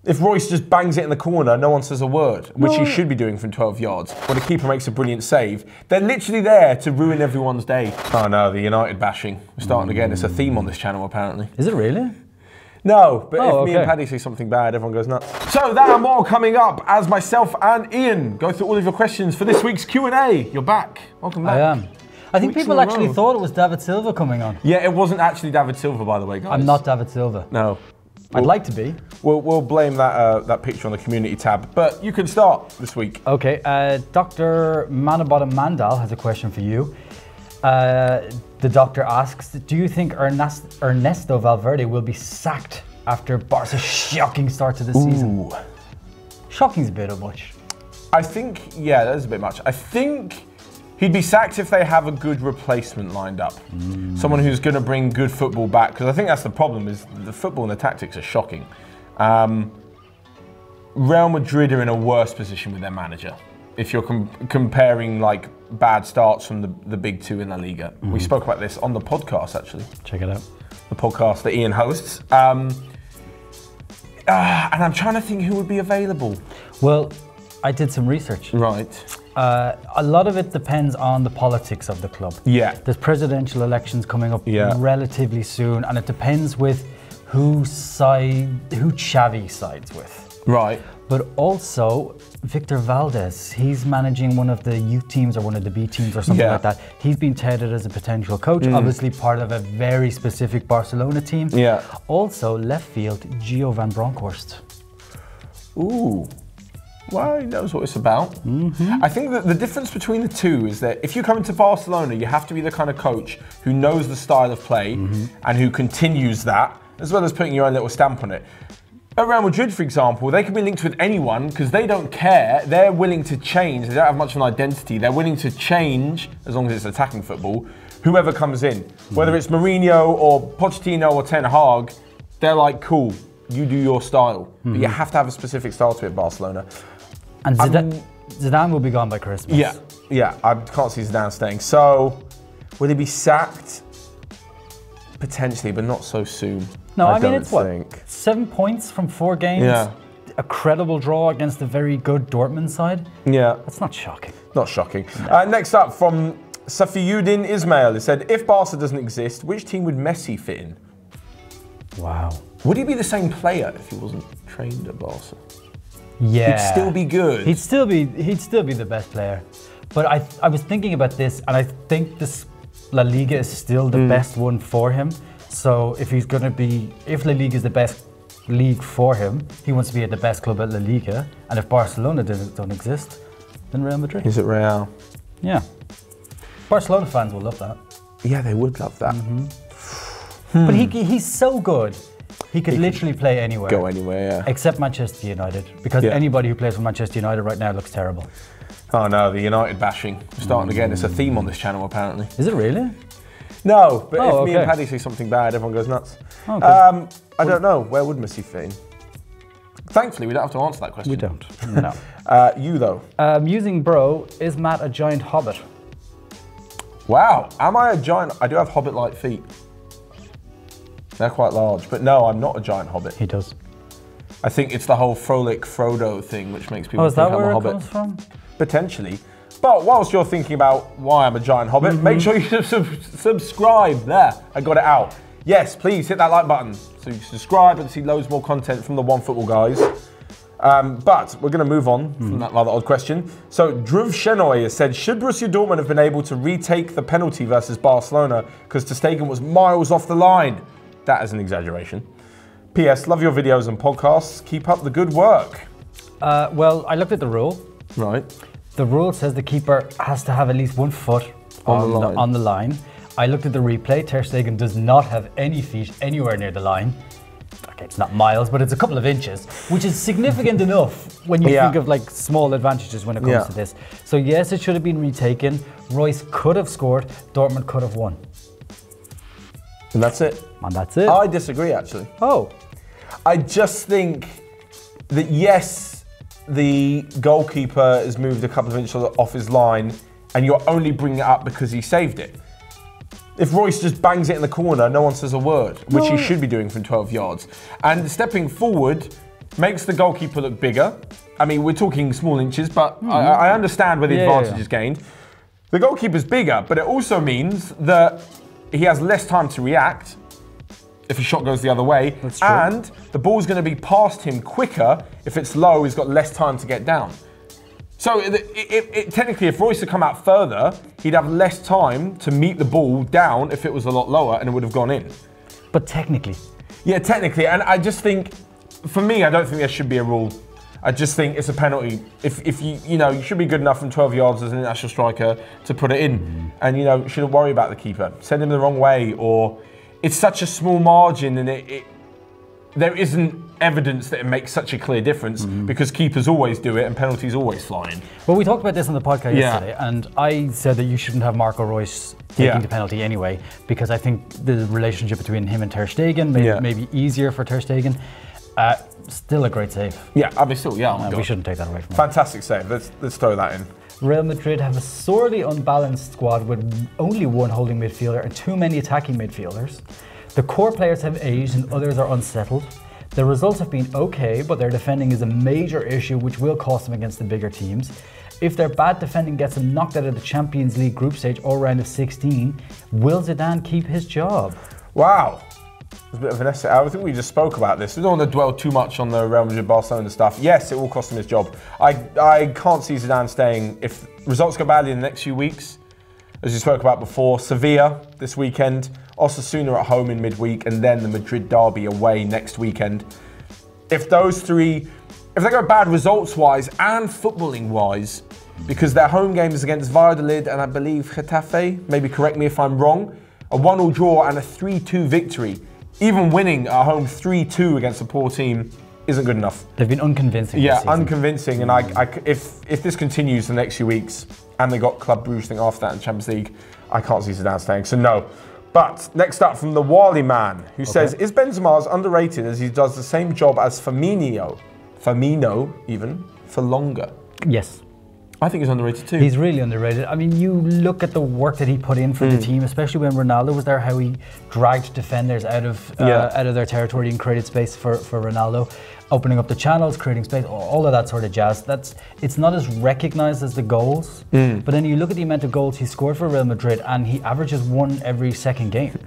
If Royce just bangs it in the corner, no one says a word, which he should be doing from 12 yards. When the keeper makes a brilliant save, they're literally there to ruin everyone's day. Oh no, the United bashing. We're starting again. It's a theme on this channel, apparently. Is it really? No, but if me and Paddy say something bad, everyone goes nuts. So that and more coming up as myself and Ian go through all of your questions for this week's Q&A. You're back. Welcome back. I am. I think people actually thought it was David Silva coming on. Yeah, it wasn't actually David Silva, by the way, guys. I'm not David Silva. No. I'd like to be. We'll blame that picture on the community tab, but you can start this week. Okay, Dr. Manabata Mandal has a question for you. The doctor asks, do you think Ernesto Valverde will be sacked after Barca's shocking start to the season? Shocking's a bit much. I think, yeah, that is a bit much. I think he'd be sacked if they have a good replacement lined up. Someone who's going to bring good football back, because I think that's the problem, is the football and the tactics are shocking. Real Madrid are in a worse position with their manager. If you're comparing like bad starts from the big two in La Liga. We spoke about this on the podcast, actually. Check it out. The podcast that Ian hosts. And I'm trying to think who would be available. Well, I did some research. Right. A lot of it depends on the politics of the club. Yeah. There's presidential elections coming up relatively soon, and it depends with who Xavi sides with. Right. But also, Victor Valdez, he's managing one of the youth teams or one of the B teams or something like that. He's been touted as a potential coach, obviously part of a very specific Barcelona team. Yeah. Also, left field, Gio van Bronckhorst. Ooh. Well, he knows what it's about. I think that the difference between the two is that if you come into Barcelona, you have to be the kind of coach who knows the style of play and who continues that, as well as putting your own little stamp on it. At Real Madrid, for example, they can be linked with anyone because they don't care. They're willing to change. They don't have much of an identity. They're willing to change, as long as it's attacking football, whoever comes in. Whether it's Mourinho or Pochettino or Ten Hag, they're like, cool, you do your style. But you have to have a specific style to it, Barcelona. And Zidane will be gone by Christmas. Yeah, I can't see Zidane staying. So, will he be sacked? Potentially, but not so soon. No, I mean, it's what? 7 points from 4 games? Yeah. A credible draw against a very good Dortmund side? Yeah. That's not shocking. Not shocking. No. Next up from Safiyuddin Ismail, it said, if Barca doesn't exist, which team would Messi fit in? Wow. Would he be the same player if he wasn't trained at Barca? Yeah. He'd still be good. He'd still be the best player. But I was thinking about this, and I think this La Liga is still the best one for him. So if La Liga is the best league for him, he wants to be at the best club at La Liga. And if Barcelona don't exist, then Real Madrid. Is it Real? Yeah. Barcelona fans will love that. Yeah, they would love that. But he's so good. He could literally play anywhere. Go anywhere, yeah. Except Manchester United. Because anybody who plays for Manchester United right now looks terrible. Oh no, the United bashing. We're starting again. It's a theme on this channel, apparently. Is it really? No, but if me and Paddy say something bad, everyone goes nuts. I don't know. Where would Messi fit in? Thankfully, we don't have to answer that question. We don't. No. You, though? Musing Bro, is Matt a giant hobbit? Wow. Am I a giant? I do have hobbit-like feet. They're quite large. But no, I'm not a giant hobbit. He does. I think it's the whole Frolic Frodo thing which makes people think I'm a hobbit. Is that where it comes from? Potentially. But whilst you're thinking about why I'm a giant hobbit, make sure you subscribe. There, I got it out. Yes, please hit that like button so you can subscribe and see loads more content from the OneFootball guys. But we're going to move on from that rather odd question. So Dhruv Shenoy has said, should Borussia Dortmund have been able to retake the penalty versus Barcelona because Ter Stegen was miles off the line? That is an exaggeration. P.S. Love your videos and podcasts. Keep up the good work. Well, I looked at the rule. Right. The rule says the keeper has to have at least 1 foot on the line. I looked at the replay. Ter Stegen does not have any feet anywhere near the line. Okay, it's not miles, but it's a couple of inches, which is significant enough when you think of like small advantages when it comes to this. So yes, it should have been retaken. Royce could have scored. Dortmund could have won. And that's it. And that's it. I disagree, actually. Oh. I just think that yes, the goalkeeper has moved a couple of inches off his line and you're only bringing it up because he saved it. If Royce just bangs it in the corner, no one says a word, which he should be doing from 12 yards. And stepping forward, makes the goalkeeper look bigger. I mean, we're talking small inches, but I understand where the advantage is gained. The goalkeeper's bigger, but it also means that he has less time to react if a shot goes the other way. That's true. And the ball's going to be past him quicker. If it's low, he's got less time to get down. So technically, if Royce had come out further, he'd have less time to meet the ball down if it was a lot lower, and it would have gone in. But technically. Yeah, technically. And I just think, for me, I don't think there should be a rule. I just think it's a penalty. If you should be good enough from 12 yards as an international striker to put it in. And, you shouldn't worry about the keeper. Send him the wrong way, or it's such a small margin, and there isn't evidence that it makes such a clear difference because keepers always do it and penalties always fly in. Well, we talked about this on the podcast yesterday, and I said that you shouldn't have Marco Reus taking the penalty anyway, because I think the relationship between him and Ter Stegen may be easier for Ter Stegen. Still a great save. Yeah, I mean, still, we shouldn't take that away from him. Fantastic save. Let's throw that in. Real Madrid have a sorely unbalanced squad with only one holding midfielder and too many attacking midfielders. The core players have aged and others are unsettled. The results have been okay, but their defending is a major issue which will cost them against the bigger teams. If their bad defending gets them knocked out of the Champions League group stage or round of 16, will Zidane keep his job? Wow. There's a bit of an essay. I think we just spoke about this. We don't want to dwell too much on the Real Madrid Barcelona stuff. Yes, it will cost him his job. I can't see Zidane staying. If results go badly in the next few weeks, as you spoke about before, Sevilla this weekend, Osasuna at home in midweek, and then the Madrid derby away next weekend. If those three, if they go bad results-wise and footballing-wise, because their home game is against Valladolid and I believe Getafe, maybe correct me if I'm wrong, a 1-1 draw and a 3-2 victory, even winning at home 3-2 against a poor team isn't good enough. They've been unconvincing. Yeah, unconvincing. And if this continues the next few weeks, and they got Club Brugge thing after that in the Champions League, I can't see Zidane staying. So no. But next up from the Wally man, who says, is Benzema as underrated as he does the same job as Firmino even, for longer? Yes. I think he's underrated too. He's really underrated. I mean, you look at the work that he put in for the team, especially when Ronaldo was there, how he dragged defenders out of their territory and created space for Ronaldo, opening up the channels, creating space, all of that sort of jazz. It's not as recognised as the goals, but then you look at the amount of goals he scored for Real Madrid, and he averages one every second game.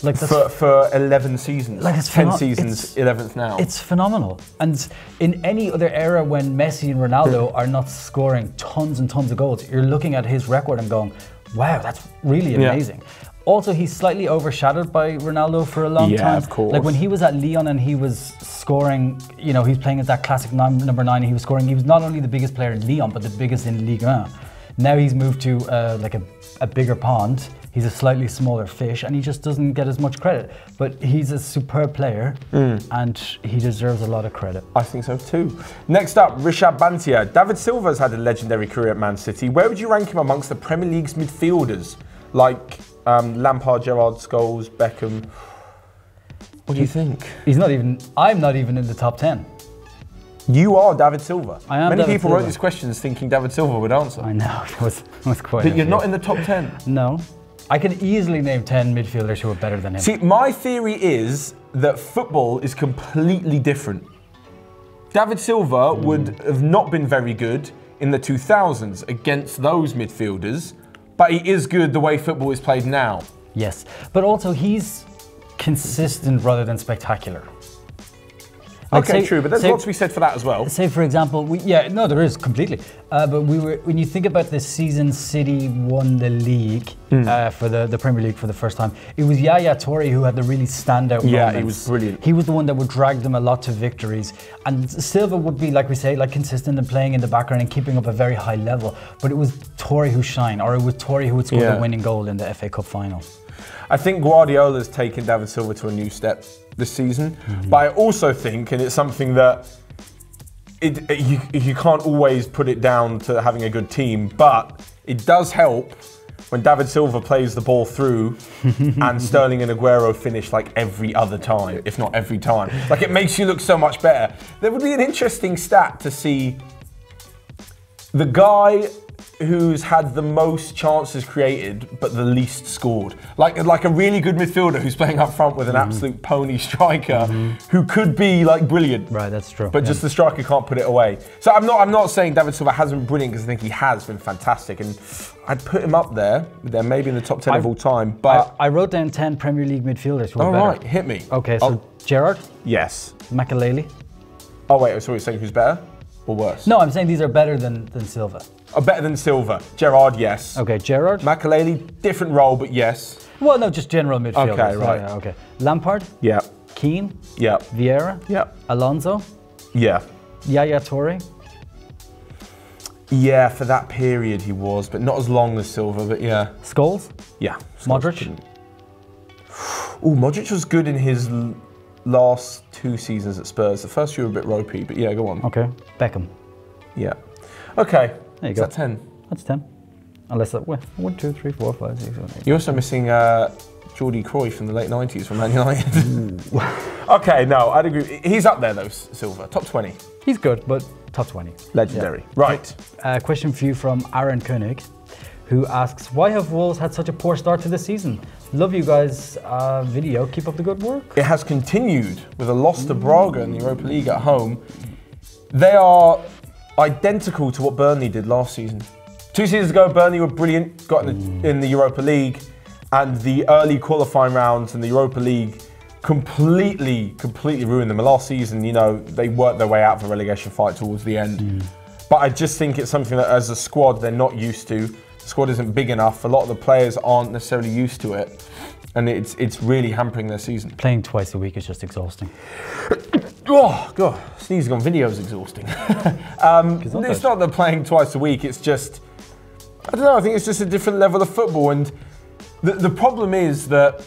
Like for 11 seasons, like it's 10 seasons, 11th now. It's phenomenal. And in any other era when Messi and Ronaldo are not scoring tons and tons of goals, you're looking at his record and going, wow, that's really amazing. Also, he's slightly overshadowed by Ronaldo for a long time. Yeah, of course. Like when he was at Lyon and he was scoring, he's playing as that classic number 9, and he was scoring. He was not only the biggest player in Lyon, but the biggest in Ligue 1. Now he's moved to like a bigger pond. He's a slightly smaller fish, and he just doesn't get as much credit. But he's a superb player, and he deserves a lot of credit. I think so too. Next up, Rishabh Bantia. David Silva's had a legendary career at Man City. Where would you rank him amongst the Premier League's midfielders? Like Lampard, Gerrard, Scholes, Beckham. What do you think? I'm not even in the top 10. You are David Silva. I am. Many David people Silva. wrote these questions thinking David Silva would answer. I know, it was quite. But you're not in the top 10. No. I can easily name 10 midfielders who are better than him. See, my theory is that football is completely different. David Silva would have not been very good in the 2000s against those midfielders, but he is good the way football is played now. Yes, but also he's consistent rather than spectacular. Like true, but there's lots to be said for that as well. Say, for example, there is completely. But when you think about the season City won the league for the Premier League for the first time, it was Yaya Toure who had the really standout moments. Yeah, he was brilliant. He was the one that would drag them a lot to victories. And Silva would be, like we say, like consistent and playing in the background and keeping up a very high level. But it was Toure who shined, or it was Toure who would score the winning goal in the FA Cup final. I think Guardiola's taken David Silva to a new step this season, but I also think, and it's something that you can't always put it down to having a good team, but it does help when David Silva plays the ball through and Sterling and Aguero finish like every other time, if not every time. Like it makes you look so much better. There would be an interesting stat to see the guy who's had the most chances created but the least scored. Like a really good midfielder who's playing up front with an absolute pony striker who could be like brilliant. Right, that's true. But just the striker can't put it away. So I'm not saying David Silva hasn't been brilliant, because I think he has been fantastic, and I'd put him up there. They're maybe in the top 10 of all time. But I wrote down 10 Premier League midfielders who are better. All right, hit me. Okay, so Gerrard, Yes. Makelele. Oh wait, so you're saying who's better or worse? No, I'm saying these are better than Silva. Better than Silva. Gerrard, yes. Okay, Gerrard. Makelele, different role, but yes. Well, no, just general midfielders. Okay, right. Yeah, okay. Lampard. Yeah. Keane. Yeah. Vieira. Yeah. Alonso. Yeah. Yaya Toure. Yeah, for that period he was, but not as long as Silva, but yeah. Scholes. Yeah. Modric. Oh, Modric was good in his last 2 seasons at Spurs. The first few were a bit ropey, but yeah, go on. Okay. Beckham. Yeah. Okay. There you Is go. that 10? That's 10. Unless that, 1, 2, 3, 4, 5, 6, 7, 8. You're also missing Jordi Cruyff from the late 90s from Man United. Okay, no, I'd agree. He's up there though, Silva. Top 20. He's good, but top 20. Legendary. Yeah. Right. Question for you from Aaron Koenig, who asks, why have Wolves had such a poor start to the season? Love you guys' video. Keep up the good work. It has continued with a loss to Braga in the Europa League at home. They are identical to what Burnley did last season. 2 seasons ago, Burnley were brilliant, got in the Europa League, and the early qualifying rounds in the Europa League completely ruined them. Last season, you know, they worked their way out of a relegation fight towards the end. But I just think it's something that as a squad, they're not used to. The squad isn't big enough. A lot of the players aren't necessarily used to it. And it's really hampering their season. Playing twice a week is just exhausting. Oh, God, sneezing on video is exhausting. It's not that playing twice a week, it's just, I don't know, I think it's just a different level of football. And the problem is that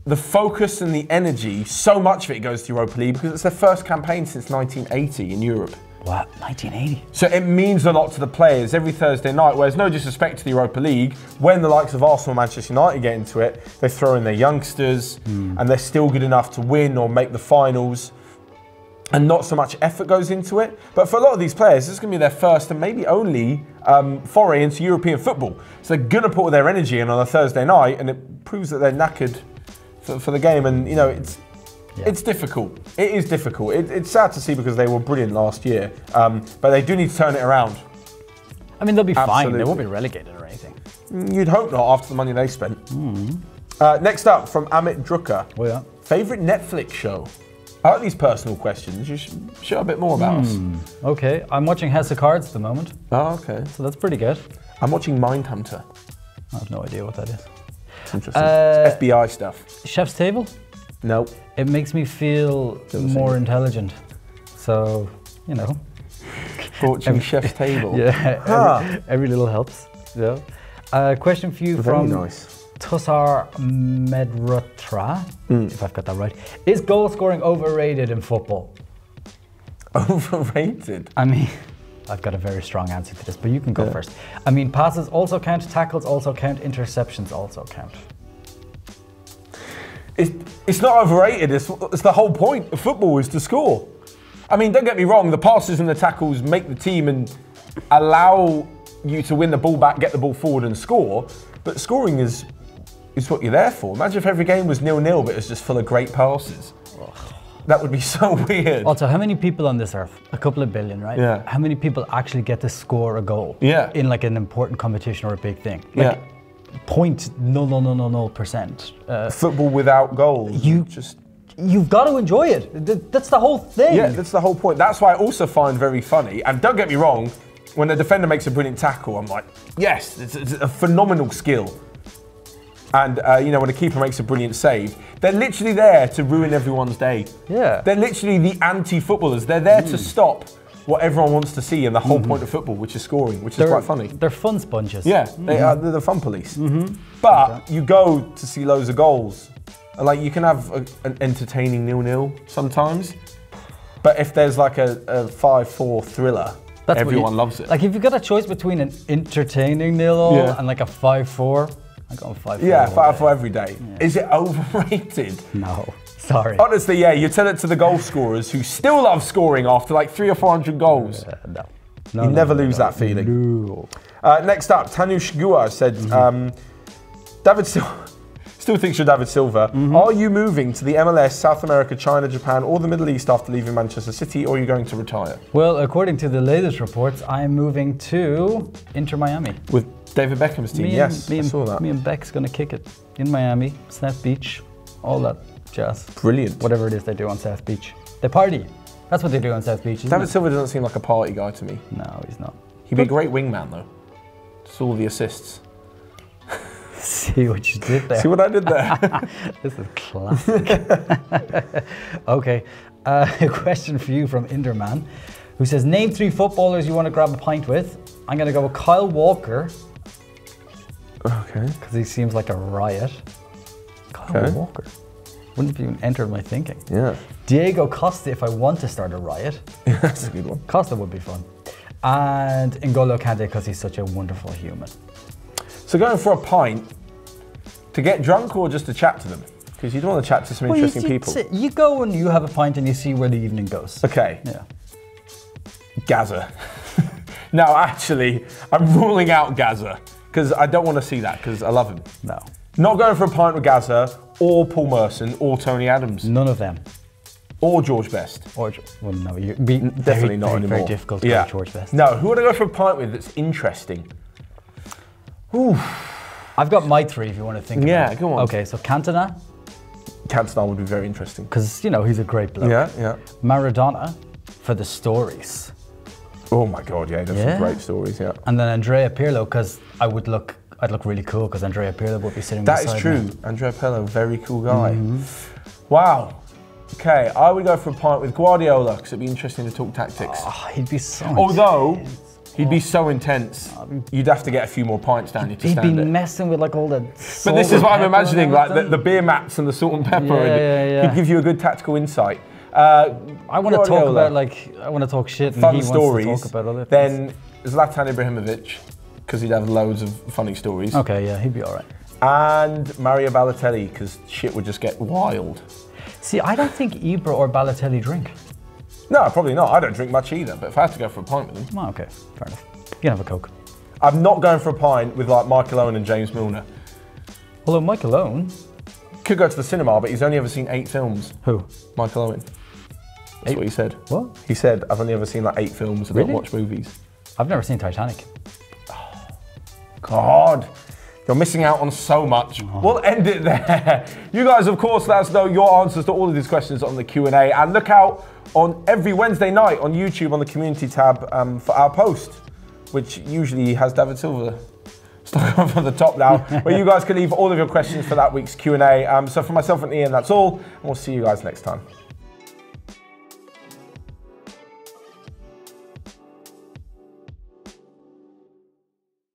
the focus and the energy, so much of it goes to Europa League because it's their first campaign since 1980 in Europe. What? 1980? So it means a lot to the players every Thursday night, whereas no disrespect to the Europa League, when the likes of Arsenal and Manchester United get into it, they throw in their youngsters and they're still good enough to win or make the finals. And not so much effort goes into it. But for a lot of these players, this is going to be their first and maybe only foray into European football. So they're going to put all their energy in on a Thursday night, and it proves that they're knackered for the game. And, you know, it's difficult. It is difficult. It's sad to see because they were brilliant last year. But they do need to turn it around. I mean, they'll be fine. They won't be relegated or anything. You'd hope not after the money they spent. Next up, from Amit Drucker. Oh, yeah. Favourite Netflix show? I like these personal questions. You should share a bit more about us. Okay, I'm watching House of Cards at the moment. Oh, okay. So that's pretty good. I'm watching Mindhunter. I have no idea what that is. It's interesting. FBI stuff. Chef's Table? No. It makes me feel more intelligent. So, you know. Watching Chef's Table. Yeah, every little helps. Yeah. Question for you from Tussar Medrotra, if I've got that right. Is goal scoring overrated in football? Overrated? I mean, I've got a very strong answer to this, but you can go first. I mean, passes also count, tackles also count, interceptions also count. It's not overrated, it's the whole point of football is to score. I mean, don't get me wrong, the passes and the tackles make the team and allow you to win the ball back, get the ball forward and score, but scoring is what you're there for. Imagine if every game was 0-0 but it was just full of great passes. That would be so weird. Also, how many people on this earth? A couple of billion, right? Yeah. How many people actually get to score a goal? Yeah. In like an important competition or a big thing? Like, 0.0000%. Football without goals. You've got to enjoy it. That's the whole thing. Yeah, that's the whole point. That's why I also find very funny, and don't get me wrong, when a defender makes a brilliant tackle, I'm like, yes, it's a phenomenal skill. And, you know, when a keeper makes a brilliant save, they're literally there to ruin everyone's day. Yeah. They're literally the anti-footballers. They're there to stop what everyone wants to see and the whole point of football, which is scoring, which is quite funny. They're fun sponges. Yeah, they're the fun police. But you go to see loads of goals. And, like, you can have an entertaining 0-0 sometimes. But if there's like a 5-4 thriller, everyone loves it. Like, if you've got a choice between an entertaining 0-0 and like a 5-4, I'm going 5-4. Yeah, 5-4 every day. Yeah. Is it overrated? No, sorry. Honestly, yeah, you tell it to the goal scorers who still love scoring after like 300 or 400 goals. No. You never lose that feeling. No. Next up, Tanush Gua said, David Silva. Still thinks you're David Silva. Are you moving to the MLS, South America, China, Japan, or the Middle East after leaving Manchester City, or are you going to retire? Well, according to the latest reports, I'm moving to Inter Miami. With David Beckham's team, yes, I saw that. Me and Beck's going to kick it in Miami, South Beach, all that jazz. Brilliant. Whatever it is they do on South Beach. They party. That's what they do on South Beach, isn't David it? Silva doesn't seem like a party guy to me. No, he's not. He'd be a great wingman, though. Just all the assists. See what you did there. See what I did there? This is classic. Okay, a question for you from Inderman, who says, name 3 footballers you want to grab a pint with. I'm going to go with Kyle Walker. Okay. Because he seems like a riot. Kyle Walker. Wouldn't even enter my thinking. Yeah. Diego Costa if I want to start a riot. That's a good one. Costa would be fun. And N'Golo Kante because he's such a wonderful human. So going for a pint, to get drunk or just to chat to them? Because you don't want to chat to some interesting people. You go and you have a pint and you see where the evening goes. Okay. Yeah. Gaza. No, actually, I'm ruling out Gaza because I don't want to see that because I love him. No. Not going for a pint with Gaza or Paul Merson or Tony Adams. None of them. Or George Best. Or, well, no, you'd be Definitely not very, anymore. very difficult to get George Best. No, who would I go for a pint with that's interesting? Ooh. I've got my 3 if you want to think about it. Yeah, go on. Okay, so Cantona. Cantona would be very interesting. Because, you know, he's a great bloke. Yeah, yeah. Maradona for the stories. Oh my God, yeah, there's some great stories, yeah. And then Andrea Pirlo, because I'd look really cool because Andrea Pirlo would be sitting beside me. That is true. Andrea Pirlo, very cool guy. Wow. Okay, I would go for a pint with Guardiola because it'd be interesting to talk tactics. Oh, he'd be so Although, he'd be so intense, you'd have to get a few more pints down you to stand it. He'd be messing with like all the But this is what I'm imagining, like the beer mats and the salt and pepper. Yeah. He'd give you a good tactical insight. I want to talk about I want to talk shit and fun he stories. wants to talk about other things. Then Zlatan Ibrahimovic, because he'd have loads of funny stories. Okay, yeah, he'd be all right. And Mario Balotelli, because shit would just get wild. See, I don't think Ibra or Balotelli drink. No, probably not. I don't drink much either, but if I had to go for a pint with them. Oh, okay, fair enough. You can have a Coke. I'm not going for a pint with like Michael Owen and James Milner. Although Michael Owen... Could go to the cinema, but he's only ever seen 8 films. Who? Michael Owen. That's what he said. What? He said, I've only ever seen like 8 films, I don't watch movies. I've never seen Titanic. God, you're missing out on so much. We'll end it there. You guys, of course, let us know your answers to all of these questions on the Q&A. And look out on every Wednesday night on YouTube on the community tab for our post, which usually has David Silva stuck on from the top now, where you guys can leave all of your questions for that week's Q&A. So for myself and Ian, that's all. And we'll see you guys next time.